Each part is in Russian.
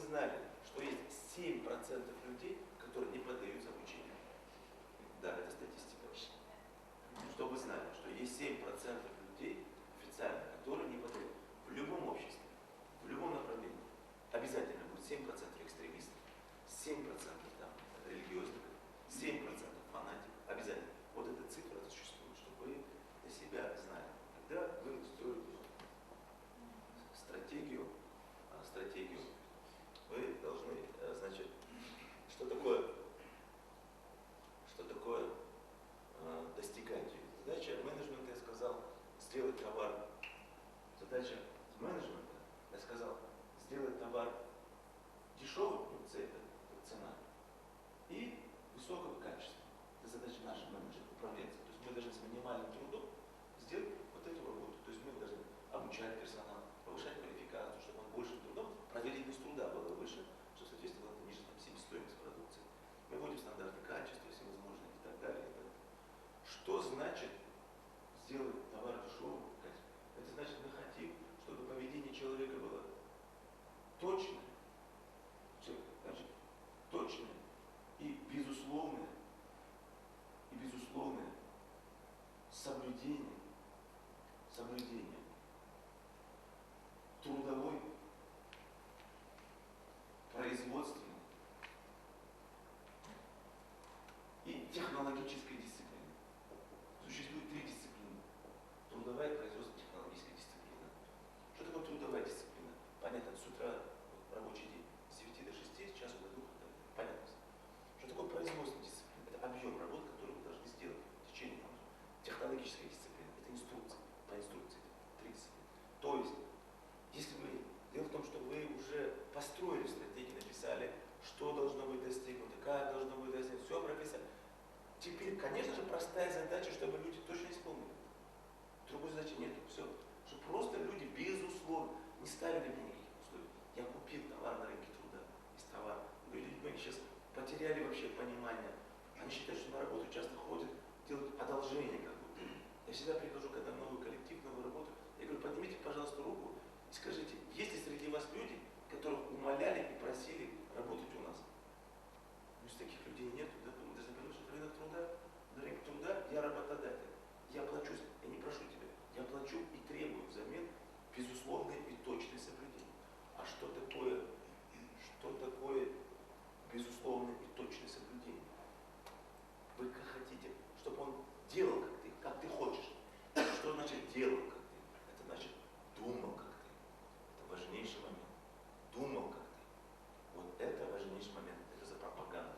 знали, что есть 7% людей, которые не поддаются обучению. Да, это статистика. Чтобы вы знали, что есть 7% людей официально, которые не поддаются. В любом обществе, в любом направлении обязательно будет 7% экстремистов, 7% там, религиозных, 7% фанатиков. Обязательно. Вот эта цифра существует, чтобы вы для себя знали. Когда вы строите стратегию, вы должны, значит, что такое достигать ее. Задача менеджмента, я сказал, сделать товар. Задача менеджмента, я сказал, сделать товар дешевым, цена, и высокого качества. Это задача нашего менеджера, управленца. То есть мы должны с минимальным трудом сделать вот эту работу. То есть мы должны обучать персонал, повышать квалификацию, чтобы он большим трудом, производительность труда была выше, что соответствовало ниже себестоимость продукции. Мы вводим стандарты качества, всевозможные и так далее. Что значит сделать товар дешевым? Это значит, мы хотим, чтобы поведение человека было точное, точное и безусловное соблюдение трудовой, производственной и технологической дисциплины. Существует 3 дисциплины. Трудовая, производственная, технологическая дисциплина. Что такое трудовая дисциплина? Понятно, с утра рабочий день с 9 до 6, с часу до 2. Понятно. Что такое производственная дисциплина? Это объем работ, который вы должны сделать в течение года. Технологическая дисциплина – это инструкция. По инструкции 3 дисциплины. То есть, если вы... Дело в том, что вы уже построили стратегию, написали, что должно быть достигнуто, как должно быть достигнуто, все прописали. Теперь, конечно же, простая задача, чтобы люди точно исполнили. Другой задачи нет. Все. Чтобы просто люди, безусловно, не ставили мне никаких условий. Я купил товар на рынке труда. Из товара. Люди сейчас потеряли вообще понимание. Они считают, что на работу часто ходят, делают одолжение как будто. Я всегда прихожу, когда новый коллектив, новую работу, я говорю, поднимите, пожалуйста, руку и скажите, есть ли среди вас люди, которых умоляли и просили работать у нас? Ну, из таких людей нет, да, мы должны понимать, что рынок труда, на рынке труда я работодатель. Я плачу, я не прошу тебя, я плачу и требую взамен безусловное и точное соблюдение. А что такое безусловное и точное соблюдение? Вы как хотите, чтобы он делал как ты хочешь. Что значит делал как ты? Это значит думал как ты. Это важнейший момент. Думал как ты. Вот это важнейший момент. Это за пропаганда.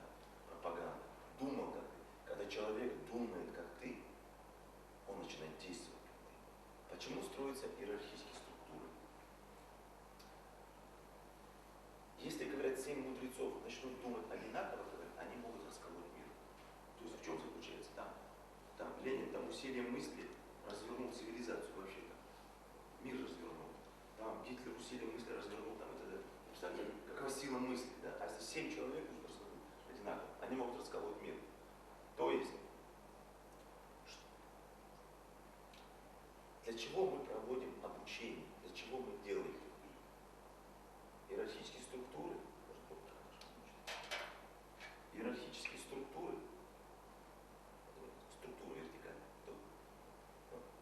Думал как ты. Когда человек думает как ты, он начинает действовать как ты. Почему строятся иерархические структуры? Если, говорят, 7 мудрецов начнут думать одинаково, они могут расколоть мир. То есть в чем заключается? Там Ленин усилием мысли развернул цивилизацию вообще-то. Мир развернул. Там Гитлер усилием мысли развернул там это. Представляете, какова сила мысли, да? А если 7 человек нужно развернуть одинаково, они могут расколоть мир. То есть, для чего мы проводим обучение? Для чего мы делаем иерархические структуры? Иерархические структуры вертикальные,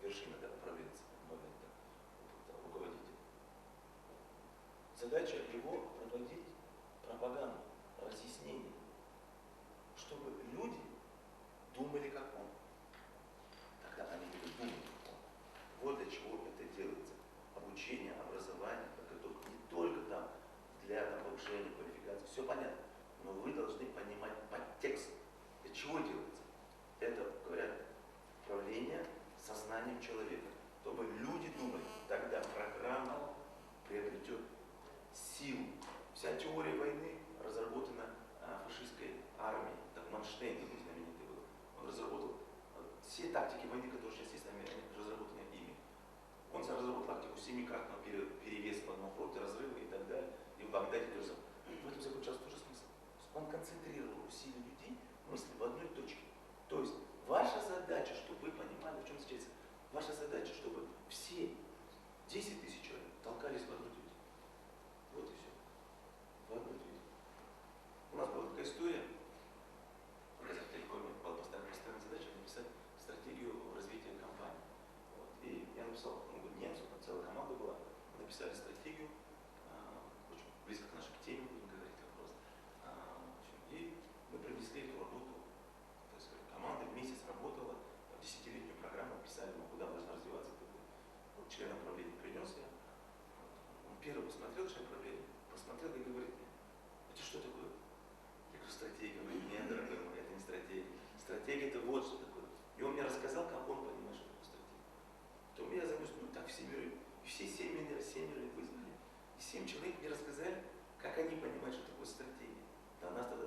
вершина, да, управленца, руководитель. Задача его проводить пропаганду, разъяснение, чтобы люди думали как он. Тогда они будут думать как он. Вот для чего это делается. Обучение, образование, подготовка не только там для повышения квалификации, все понятно. Но вы должны понимать подтекст. Для чего делается? Это, говорят, управление сознанием человека. Чтобы люди думали, тогда программа приобретет силу. Вся теория войны разработана фашистской армией. Так Манштейн знаменитый был. Он разработал все тактики войны, которые сейчас есть, они разработаны ими. Он разработал тактику 7-кратного перевеса в одном фронте, разрывы и так далее. И в Багдаде тоже. В этом заключался тоже смысл. Он концентрировал усилия людей, мысли в одной точке. То есть ваша задача, чтобы вы понимали, в чем заключается, ваша задача, чтобы все 10 тысяч человек толкались в одну точку. Вот и все. В одну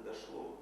дошло